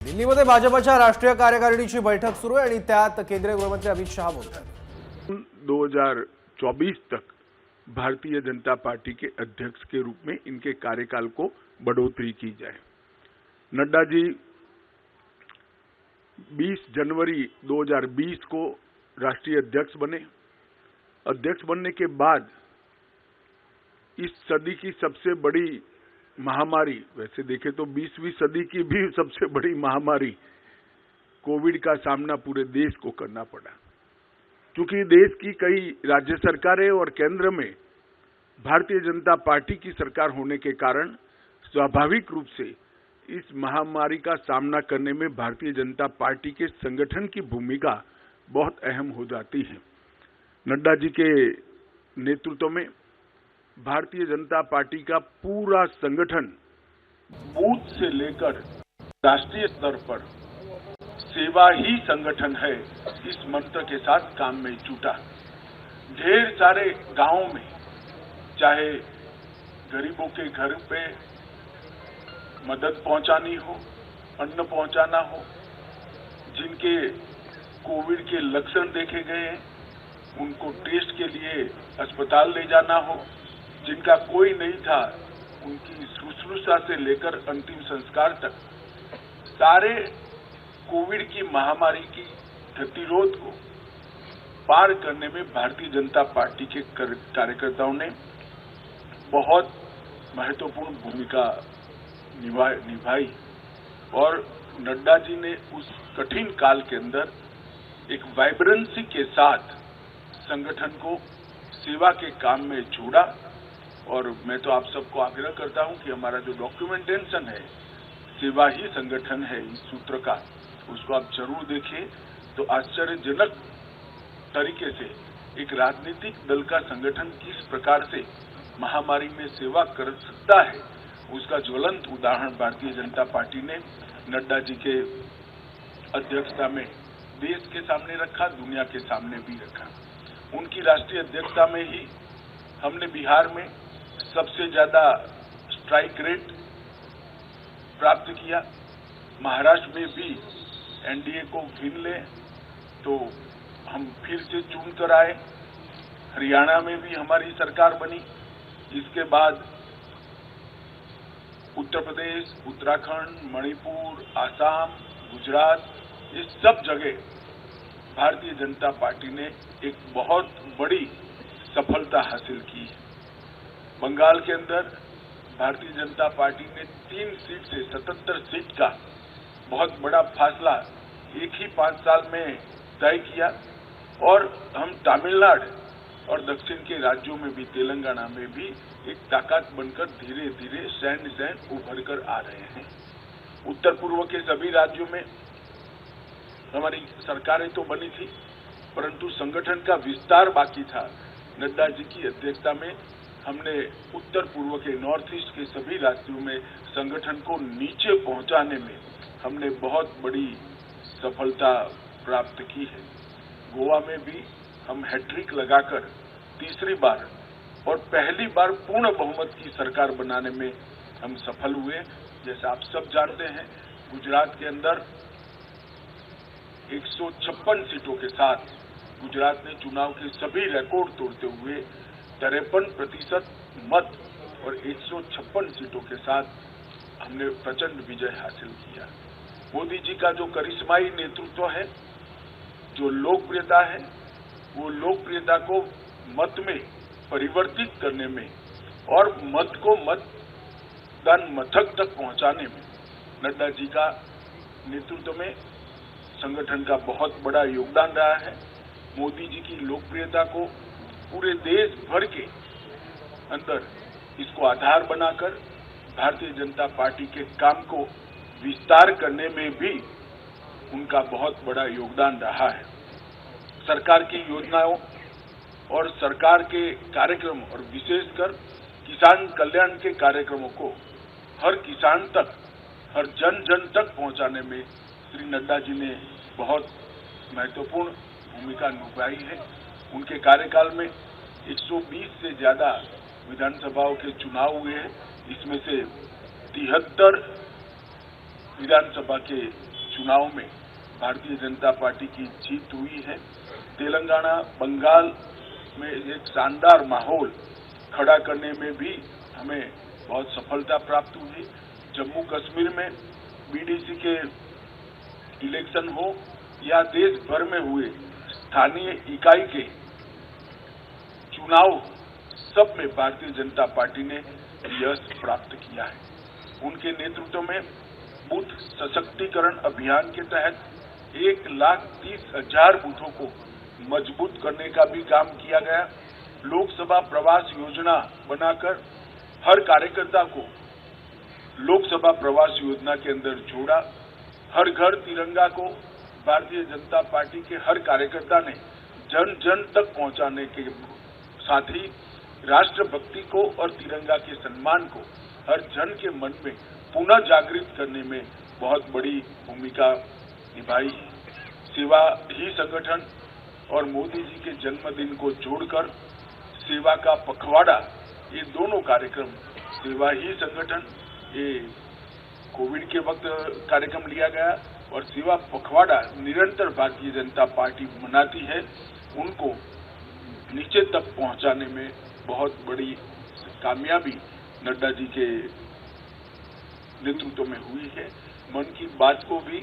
दिल्लीमध्ये भाजपच्या राष्ट्रीय कार्यकारिणीची बैठक सुरू आहे आणि त्यात केंद्रीय गृहमंत्री अमित शहा बोलतात। 2024 तक भारतीय जनता पार्टी के अध्यक्ष के रूप में इनके कार्यकाल को बढ़ोतरी की जाए। नड्डा जी 20 जनवरी 2020 को राष्ट्रीय अध्यक्ष बने। अध्यक्ष बनने के बाद इस सदी की सबसे बड़ी महामारी, वैसे देखें तो 20वीं सदी की भी सबसे बड़ी महामारी कोविड का सामना पूरे देश को करना पड़ा। क्योंकि देश की कई राज्य सरकारें और केंद्र में भारतीय जनता पार्टी की सरकार होने के कारण स्वाभाविक रूप से इस महामारी का सामना करने में भारतीय जनता पार्टी के संगठन की भूमिका बहुत अहम हो जाती है। नड्डा जी के नेतृत्व में भारतीय जनता पार्टी का पूरा संगठन बूथ से लेकर राष्ट्रीय स्तर पर सेवा ही संगठन है, इस मंत्र के साथ काम में जुटा। ढेर सारे गांवों में चाहे गरीबों के घर पे मदद पहुंचानी हो, अन्न पहुंचाना हो, जिनके कोविड के लक्षण देखे गए हैं उनको टेस्ट के लिए अस्पताल ले जाना हो, जिनका कोई नहीं था उनकी शुश्रूषा से लेकर अंतिम संस्कार तक सारे कोविड की महामारी की गतिरोध को पार करने में भारतीय जनता पार्टी के कार्यकर्ताओं ने बहुत महत्वपूर्ण भूमिका निभाई और नड्डा जी ने उस कठिन काल के अंदर एक वाइब्रेंसी के साथ संगठन को सेवा के काम में जोड़ा। और मैं तो आप सबको आग्रह करता हूं कि हमारा जो डॉक्यूमेंटेशन है, सेवा ही संगठन है, इस सूत्र का, उसको आप जरूर देखें तो आश्चर्यजनक तरीके से एक राजनीतिक दल का संगठन किस प्रकार से महामारी में सेवा कर सकता है, उसका ज्वलंत उदाहरण भारतीय जनता पार्टी ने नड्डा जी के अध्यक्षता में देश के सामने रखा, दुनिया के सामने भी रखा। उनकी राष्ट्रीय अध्यक्षता में ही हमने बिहार में सबसे ज्यादा स्ट्राइक रेट प्राप्त किया। महाराष्ट्र में भी एनडीए को गिन ले तो हम फिर से चुन कर आए। हरियाणा में भी हमारी सरकार बनी। इसके बाद उत्तर प्रदेश, उत्तराखंड, मणिपुर, आसाम, गुजरात, ये सब जगह भारतीय जनता पार्टी ने एक बहुत बड़ी सफलता हासिल की है। बंगाल के अंदर भारतीय जनता पार्टी ने 3 सीट से 77 सीट का बहुत बड़ा फासला एक ही 5 साल में तय किया और हम तमिलनाडु और दक्षिण के राज्यों में भी, तेलंगाना में भी एक ताकत बनकर धीरे धीरे सैंड उभर कर आ रहे हैं। उत्तर पूर्व के सभी राज्यों में हमारी सरकारें तो बनी थी, परंतु संगठन का विस्तार बाकी था। नड्डा जी की अध्यक्षता में हमने उत्तर पूर्व के नॉर्थ ईस्ट के सभी राज्यों में संगठन को नीचे पहुंचाने में हमने बहुत बड़ी सफलता प्राप्त की है। गोवा में भी हम हैट्रिक लगाकर तीसरी बार और पहली बार पूर्ण बहुमत की सरकार बनाने में हम सफल हुए। जैसा आप सब जानते हैं, गुजरात के अंदर 156 सीटों के साथ गुजरात ने चुनाव के सभी रिकॉर्ड तोड़ते हुए 53% मत और 156 सीटों के साथ हमने प्रचंड विजय हासिल किया। मोदी जी का जो करिश्माई नेतृत्व है, जो लोकप्रियता है, वो लोकप्रियता को मत में परिवर्तित करने में और मत को मतदान मथक तक पहुंचाने में नड्डा जी का नेतृत्व में संगठन का बहुत बड़ा योगदान रहा है। मोदी जी की लोकप्रियता को पूरे देश भर के अंदर इसको आधार बनाकर भारतीय जनता पार्टी के काम को विस्तार करने में भी उनका बहुत बड़ा योगदान रहा है। सरकार की योजनाओं और सरकार के कार्यक्रम और विशेषकर किसान कल्याण के कार्यक्रमों को हर किसान तक, हर जन जन तक पहुंचाने में श्री नड्डा जी ने बहुत महत्वपूर्ण भूमिका निभाई है। उनके कार्यकाल में 120 से ज्यादा विधानसभाओं के चुनाव हुए हैं। इसमें से 73 विधानसभा के चुनाव में भारतीय जनता पार्टी की जीत हुई है। तेलंगाना, बंगाल में एक शानदार माहौल खड़ा करने में भी हमें बहुत सफलता प्राप्त हुई। जम्मू कश्मीर में बीडीसी के इलेक्शन हो या देश भर में हुए स्थानीय इकाई के चुनाव, सब में भारतीय जनता पार्टी ने यश प्राप्त किया है। उनके नेतृत्व में बूथ सशक्तिकरण अभियान के तहत 1,30,000 बूथों को मजबूत करने का भी काम किया गया। लोकसभा प्रवास योजना बनाकर हर कार्यकर्ता को लोकसभा प्रवास योजना के अंदर जोड़ा। हर घर तिरंगा को भारतीय जनता पार्टी के हर कार्यकर्ता ने जन जन तक पहुंचाने के साथ ही राष्ट्रभक्ति को और तिरंगा के सम्मान को हर जन के मन में पुनः जागृत करने में बहुत बड़ी भूमिका निभाई। सेवा ही संगठन और मोदी जी के जन्मदिन को जोड़कर सेवा का पखवाड़ा, ये दोनों कार्यक्रम, सेवा ही संगठन ये कोविड के वक्त कार्यक्रम लिया गया और सेवा पखवाड़ा निरंतर भारतीय जनता पार्टी मनाती है, उनको नीचे तक पहुंचाने में बहुत बड़ी कामयाबी नड्डा जी के नेतृत्व में हुई है। मन की बात को भी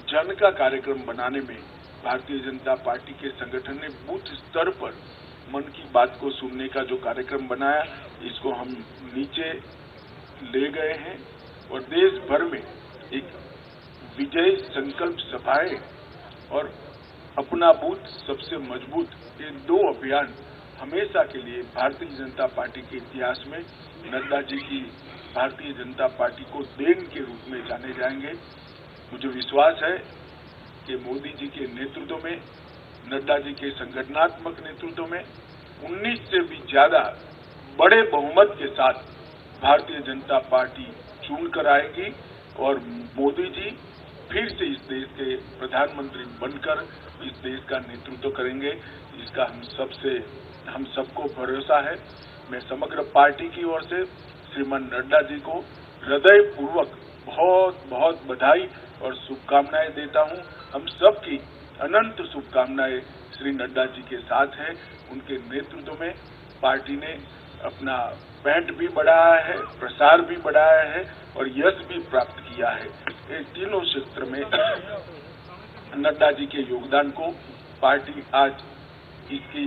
जन का कार्यक्रम बनाने में भारतीय जनता पार्टी के संगठन ने बूथ स्तर पर मन की बात को सुनने का जो कार्यक्रम बनाया, इसको हम नीचे ले गए हैं और देश भर में एक विजय संकल्प सभाएं और अपना बूथ सबसे मजबूत, ये 2 अभियान हमेशा के लिए भारतीय जनता पार्टी के इतिहास में नड्डा जी की भारतीय जनता पार्टी को देन के रूप में जाने जाएंगे। मुझे विश्वास है कि मोदी जी के नेतृत्व में, नड्डा जी के संगठनात्मक नेतृत्व में 19 से भी ज्यादा बड़े बहुमत के साथ भारतीय जनता पार्टी चुन कर आएगी और मोदी जी फिर से इस देश के प्रधानमंत्री बनकर इस देश का नेतृत्व करेंगे। इसका हम सबको भरोसा है। मैं समग्र पार्टी की ओर से श्रीमान नड्डा जी को हृदय पूर्वक बहुत बहुत बधाई और शुभकामनाएं देता हूं। हम सबकी अनंत शुभकामनाएं श्री नड्डा जी के साथ है। उनके नेतृत्व में पार्टी ने अपना पैंट भी बढ़ाया है, प्रसार भी बढ़ाया है और यश भी प्राप्त किया है। ये तीनों क्षेत्र में नड्डा जी के योगदान को पार्टी आज इसकी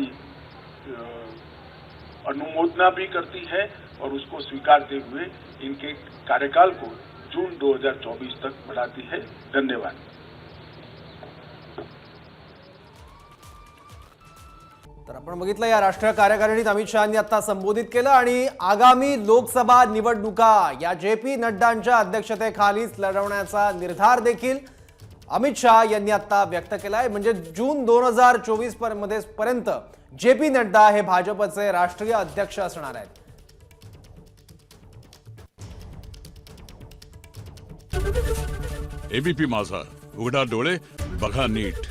अनुमोदना भी करती है और उसको स्वीकारते हुए इनके कार्यकाल को जून 2024 तक बढ़ाती है। धन्यवाद। तर आपण बघितलं, या राष्ट्रीय कार्यकारिणीत अमित शहांनी आता संबोधित केलं आणि आगामी लोकसभा निवडणुका या JP नड्डांच्या अध्यक्षतेखालीच लढवण्याचा निर्धार देखील अमित शहा यांनी आता व्यक्त केला आहे। म्हणजे जून 2024 पर्यंत JP नड्डा हे भाजपचे राष्ट्रीय अध्यक्ष असणार आहेत। ABP माझा, उघडा डोळे बघा नीट।